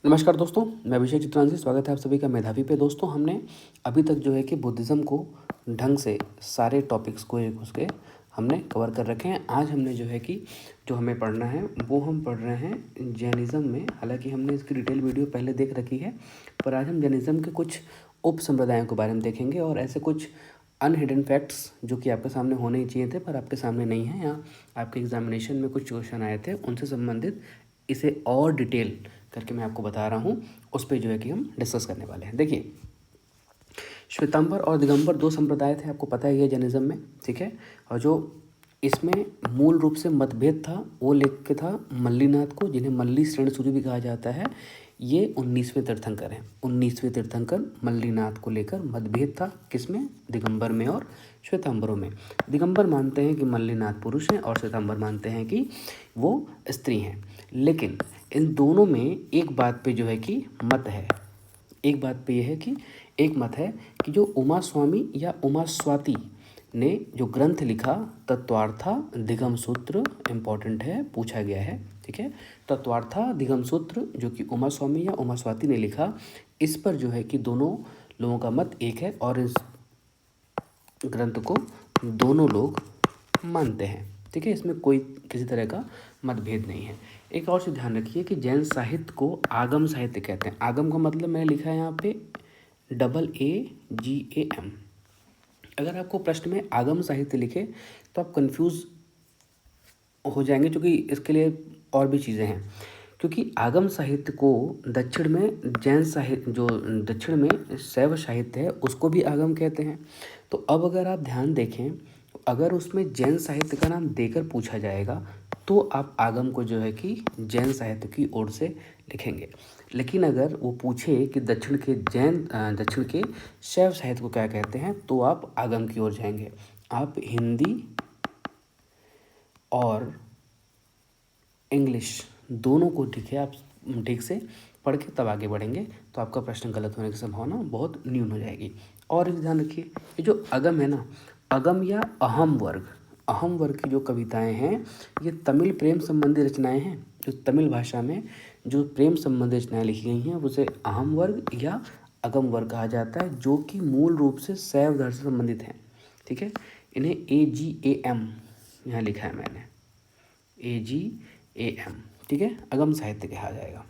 नमस्कार दोस्तों, मैं अभिषेक चित्रांशी। स्वागत है आप सभी का मेधावी पे। दोस्तों, हमने अभी तक जो है कि बुद्धिज़्म को ढंग से सारे टॉपिक्स को एक उसके हमने कवर कर रखे हैं। आज हमने जो है कि जो हमें पढ़ना है वो हम पढ़ रहे हैं जैनिज़्म में। हालांकि हमने इसकी डिटेल वीडियो पहले देख रखी है, पर आज हम जैनिज़्म के कुछ उप संप्रदायों के बारे में देखेंगे और ऐसे कुछ अनहिडन फैक्ट्स जो कि आपके सामने होने ही चाहिए थे पर आपके सामने नहीं है, या आपके एग्जामिनेशन में कुछ क्वेश्चन आए थे उनसे संबंधित इसे और डिटेल करके मैं आपको बता रहा हूँ। उस पर जो है कि हम डिस्कस करने वाले हैं। देखिए, श्वेतांबर और दिगंबर दो संप्रदाय थे, आपको पता ही है जैनिज़्म में, ठीक है। और जो इसमें मूल रूप से मतभेद था वो लेख के था मल्लीनाथ को, जिन्हें मल्ली श्रेणी सूर्य भी कहा जाता है। ये 19वें तीर्थंकर हैं। 19वें तीर्थंकर मल्लीनाथ को लेकर मतभेद था, किसमें? दिगंबर में और श्वेतांबरों में। दिगंबर मानते हैं कि मल्लीनाथ पुरुष हैं और श्वेतांबर मानते हैं कि वो स्त्री हैं। लेकिन इन दोनों में एक बात पे जो है कि मत है। एक बात पे यह है कि एक मत है कि जो उमा स्वामी या उमा स्वाति ने जो ग्रंथ लिखा तत्वार्था दिगम सूत्र, इम्पॉर्टेंट है, पूछा गया है, ठीक है। तत्वार्था दिगम सूत्र जो कि उमा स्वामी या उमा स्वाति ने लिखा, इस पर जो है कि दोनों लोगों का मत एक है और इस ग्रंथ को दोनों लोग मानते हैं, ठीक है। इसमें कोई किसी तरह का मतभेद नहीं है। एक और चीज़ ध्यान रखिए कि जैन साहित्य को आगम साहित्य कहते हैं। आगम का मतलब मैंने लिखा है यहाँ पे AAGAM। अगर आपको प्रश्न में आगम साहित्य लिखे तो आप कंफ्यूज हो जाएंगे, क्योंकि इसके लिए और भी चीज़ें हैं। क्योंकि आगम साहित्य को दक्षिण में जैन साहित्य, जो दक्षिण में शैव साहित्य है, उसको भी आगम कहते हैं। तो अब अगर आप ध्यान देखें, अगर उसमें जैन साहित्य का नाम देकर पूछा जाएगा तो आप आगम को जो है कि जैन साहित्य की ओर से लिखेंगे। लेकिन अगर वो पूछे कि दक्षिण के शैव साहित्य को क्या कहते हैं, तो आप आगम की ओर जाएंगे। आप हिंदी और इंग्लिश दोनों को, ठीक है, आप ठीक से पढ़ के तब आगे बढ़ेंगे तो आपका प्रश्न गलत होने की संभावना बहुत न्यून हो जाएगी। और एक ध्यान रखिए, ये जो अगम है ना, अगम या अहम वर्ग की जो कविताएं हैं, ये तमिल प्रेम संबंधी रचनाएं हैं। जो तमिल भाषा में जो प्रेम संबंधी रचनाएं लिखी गई हैं उसे अहम वर्ग या अगम वर्ग कहा जाता है, जो कि मूल रूप से शैव धर्म से संबंधित हैं, ठीक है। इन्हें AGAM यहाँ लिखा है मैंने, AGAM, ठीक है, अगम साहित्य कहा जाएगा।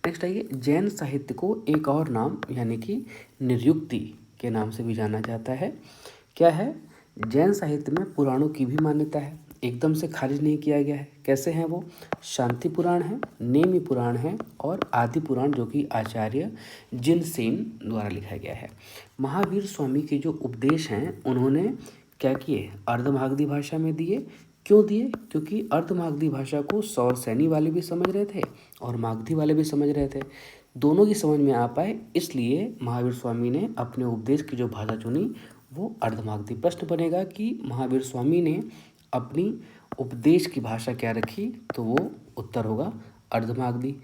नेक्स्ट आइए, जैन साहित्य को एक और नाम यानी कि निर्युक्ति के नाम से भी जाना जाता है। क्या है? जैन साहित्य में पुराणों की भी मान्यता है, एकदम से खारिज नहीं किया गया है। कैसे हैं वो? शांति पुराण है, नेमि पुराण है और आदि पुराण, जो कि आचार्य जिनसेन द्वारा लिखा गया है। महावीर स्वामी के जो उपदेश हैं उन्होंने क्या किए? अर्धमागधी भाषा में दिए। क्यों दिए? क्योंकि अर्धमागधी भाषा को सौर सैनी वाले भी समझ रहे थे और मागधी वाले भी समझ रहे थे, दोनों की समझ में आ पाए, इसलिए महावीर स्वामी ने अपने उपदेश की जो भाषा चुनी वो अर्धमागधी। प्रश्न बनेगा कि महावीर स्वामी ने अपनी उपदेश की भाषा क्या रखी, तो वो उत्तर होगा अर्धमागधी।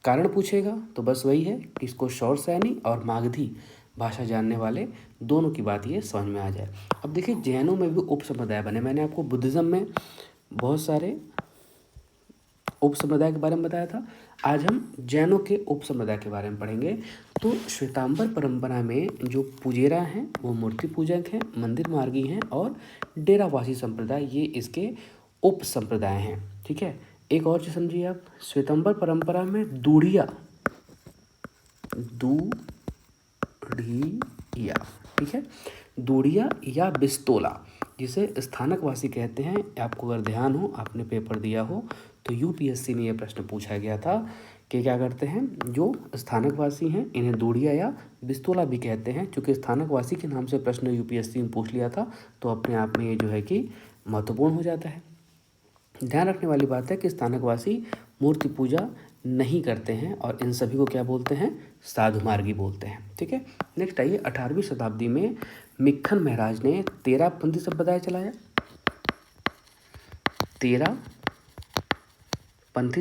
कारण पूछेगा तो बस वही है कि इसको सौर सैनी और मागधी भाषा जानने वाले दोनों की बात ये समझ में आ जाए। अब देखिए, जैनों में भी उप संप्रदाय बने। मैंने आपको बुद्धिज़्म में बहुत सारे उप संप्रदाय के बारे में बताया था, आज हम जैनों के उप संप्रदाय के बारे में पढ़ेंगे। तो श्वेतांबर परंपरा में जो पुजेरा हैं वो मूर्ति पूजक हैं, मंदिर मार्गी हैं और डेरावासी संप्रदाय, ये इसके उप संप्रदाय हैं, ठीक है। एक और चीज़ समझिए आप, श्वेतांबर परंपरा में दूढ़िया, ठीक है, दूढ़िया या बिस्तोला, जिसे स्थानकवासी कहते हैं। आपको अगर ध्यान हो, आपने पेपर दिया हो, तो UPSC में यह प्रश्न पूछा गया था कि क्या करते हैं जो स्थानकवासी हैं, इन्हें दूढ़िया या बिस्तोला भी कहते हैं। चूँकि स्थानकवासी के नाम से प्रश्न UPSC में पूछ लिया था, तो अपने आप में ये जो है कि महत्वपूर्ण हो जाता है। ध्यान रखने वाली बात है कि स्थानकवासी मूर्ति पूजा नहीं करते हैं और इन सभी को क्या बोलते हैं? साधु मार्गी बोलते हैं, ठीक है। नेक्स्ट आइए, 18वीं शताब्दी में मिक्खन महाराज ने तेरापंथी संप्रदाय चलाया। तेरापंथी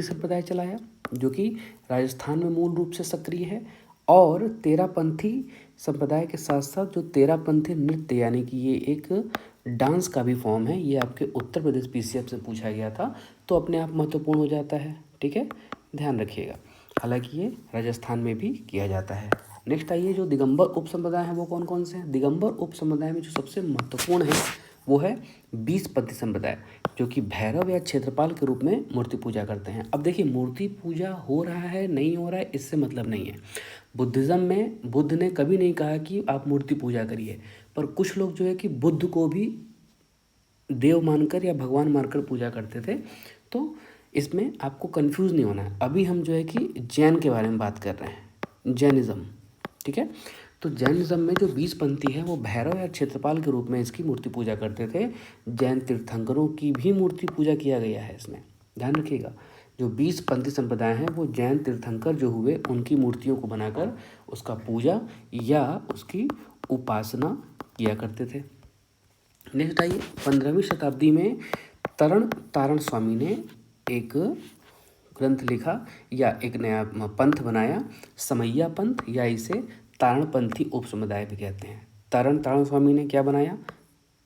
संप्रदाय चलाया जो कि राजस्थान में मूल रूप से सक्रिय है। और तेरापंथी संप्रदाय के साथ साथ जो तेरापंथी नृत्य, यानी कि ये एक डांस का भी फॉर्म है, ये आपके उत्तर प्रदेश PCF से पूछा गया था, तो अपने आप महत्वपूर्ण हो जाता है, ठीक है, ध्यान रखिएगा। हालांकि ये राजस्थान में भी किया जाता है। नेक्स्ट आइए, जो दिगंबर उप संप्रदाय हैं वो कौन कौन से हैं। दिगंबर उप संप्रदाय में जो सबसे महत्वपूर्ण है वो है 20-पंथी संप्रदाय, जो कि भैरव या क्षेत्रपाल के रूप में मूर्ति पूजा करते हैं। अब देखिए, मूर्ति पूजा हो रहा है नहीं हो रहा है इससे मतलब नहीं है। बुद्धिज़्म में बुद्ध ने कभी नहीं कहा कि आप मूर्ति पूजा करिए, पर कुछ लोग जो है कि बुद्ध को भी देव मानकर या भगवान मानकर पूजा करते थे। तो इसमें आपको कंफ्यूज नहीं होना है। अभी हम जो है कि जैन के बारे में बात कर रहे हैं, जैनिज़्म, ठीक है। तो जैनिज़्म में जो 20-पंथी है वो भैरव या क्षेत्रपाल के रूप में इसकी मूर्ति पूजा करते थे। जैन तीर्थंकरों की भी मूर्ति पूजा किया गया है इसमें, ध्यान रखिएगा। जो 20-पंथी संप्रदाय हैं वो जैन तीर्थंकर जो हुए उनकी मूर्तियों को बनाकर उसका पूजा या उसकी उपासना किया करते थे। नेक्स्ट आइए, 15वीं शताब्दी में तरण तारण स्वामी ने एक ग्रंथ लिखा या एक नया पंथ बनाया, समैया पंथ, या इसे तारणपंथी उप समुदाय भी कहते हैं। तरण तारण स्वामी ने क्या बनाया,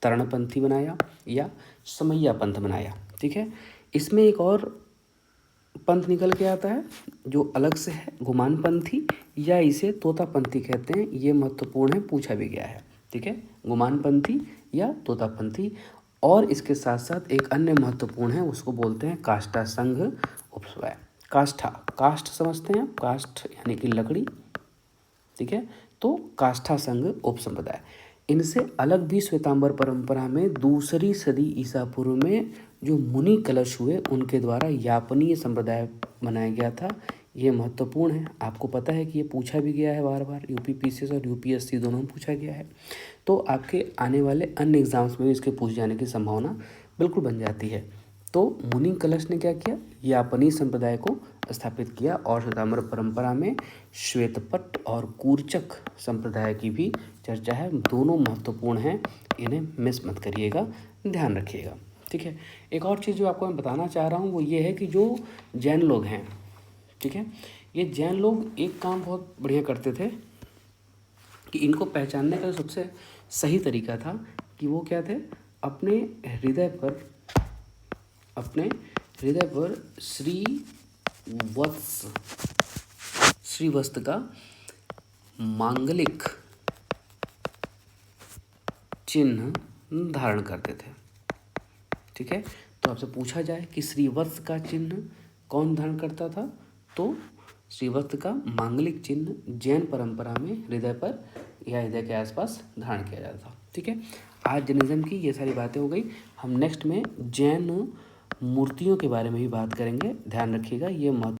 तरणपंथी बनाया या समैया पंथ बनाया, ठीक है। इसमें एक और पंथ निकल के आता है जो अलग से है, गुमानपंथी, या इसे तोतापंथी कहते हैं। ये महत्वपूर्ण है, पूछा भी गया है, ठीक है, गुमानपंथी या तोतापंथी। और इसके साथ साथ एक अन्य महत्वपूर्ण है, उसको बोलते हैं काष्ठा संघ उपसमुदाय। काष्ठा, काष्ठ समझते हैं, काष्ठ यानी कि लकड़ी, ठीक है। तो काष्ठा संघ उप संप्रदाय, इनसे अलग भी श्वेतांबर परंपरा में 2री सदी ईसा पूर्व में जो मुनि कलश हुए उनके द्वारा यापनीय संप्रदाय बनाया गया था। ये महत्वपूर्ण है, आपको पता है कि ये पूछा भी गया है बार बार, यूपीपीसीएस और यूपीएससी दोनों में पूछा गया है। तो आपके आने वाले अन्य एग्जाम्स में भी इसके पूछ जाने की संभावना बिल्कुल बन जाती है। तो मुनि कलश ने क्या किया, यापनी संप्रदाय को स्थापित किया। और श्वेतांबर परंपरा में श्वेतपट और कूर्चक संप्रदाय की भी चर्चा है। दोनों महत्वपूर्ण हैं, इन्हें मिस मत करिएगा, ध्यान रखिएगा, ठीक है। एक और चीज़ जो आपको मैं बताना चाह रहा हूँ वो ये है कि जो जैन लोग हैं, ठीक है, ये जैन लोग एक काम बहुत बढ़िया करते थे कि इनको पहचानने का सबसे सही तरीका था कि वो क्या थे, अपने हृदय पर श्रीवत्स का मांगलिक चिन्ह धारण करते थे, ठीक है। तो आपसे पूछा जाए कि श्रीवत्स का चिन्ह कौन धारण करता था, तो श्रीवत्स का मांगलिक चिन्ह जैन परंपरा में हृदय पर या हृदय के आसपास धारण किया जाता था, ठीक है। आज जैनिज्म की ये सारी बातें हो गई। हम नेक्स्ट में जैन मूर्तियों के बारे में भी बात करेंगे, ध्यान रखिएगा, ये